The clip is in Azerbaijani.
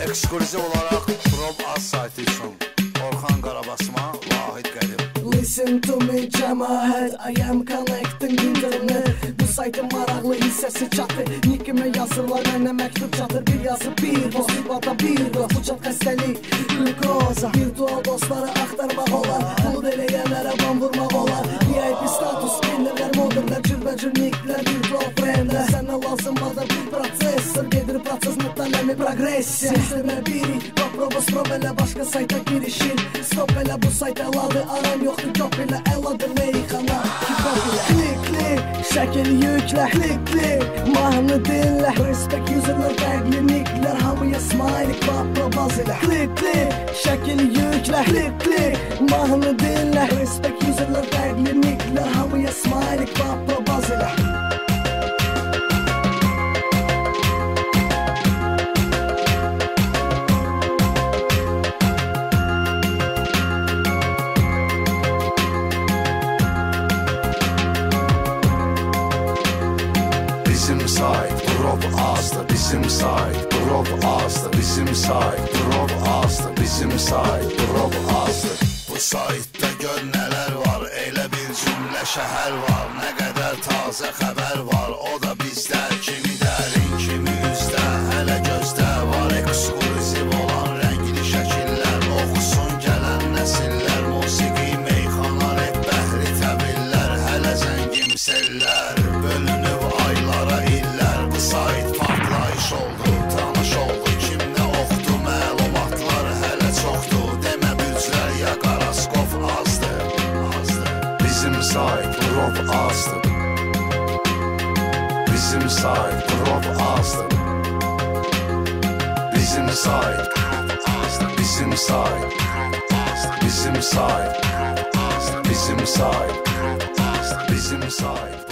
Eksklüziv olaraq Prob Az sayti üçün Orxan Qarabasma, Vahid Qədim. Listen to me cəmaət, I am connecting internet. Bu saytın maraqlı hissəsi çatır. Nikimə yazırlar, mənə məktub çatır. Bir yazı bir, dostibata bir dost. Bu çat xəstəlik, glukoza. Virtual dostları axtarmaq olar. Bulud eləyənlərə ban vurmaq olar. VIP status, skinnerlər, modernlər, cürbəcür niklər, virtual friendlər. Sənə lazımmadır bir prosesor. Gedir proses mütləmi progressiya. Sistemə biri, Prob elə başqa sayta girişir. Stop elə bu sayt əladır, aram yoxdur. Top ilə əladır meyxana, kibab ilə. Klik, klik, şəkil yüklə. Klik, klik, mahnı dinlə. Respect userlər, fərqli niklər. Hamıya smile, Prob Az ilə. Klik, klik, şəkil yüklə. Klik, klik, mahnı dinlə. Respect userlər, fərqli niklər. Hamıya smile, Prob Az ilə. Bizim sayt, Prob Az'da bizim sayt, Prob Az'da bizim sayt, Prob Az'da bizim sayt, Prob Az'da. Bu saytda gör nələr var, elə bir cümlə şəhər var, nə qədər tazə xəbər var, o da bizdə, kimi dərin, kimi üzdə, hələ gözdə var, eksklüziv olan rəngli şəkillər, oxusun gələn nəsillər, musiqi, meyxana, rap, bəhri, təbillər, hələ zəngin sellər, bölünüb aylara illər, bu sayt partlayış oldu, tanış oldu, kimdə oxdu, məlumatlar hələ çoxdur, demə büclər ya qaraskop azdır, bizim sayt, Prob Az'dır, bizim sayt, Prob Az'dır, bizim sayt, bizim sayt, bizim sayt, bizim sayt, bizim sayt.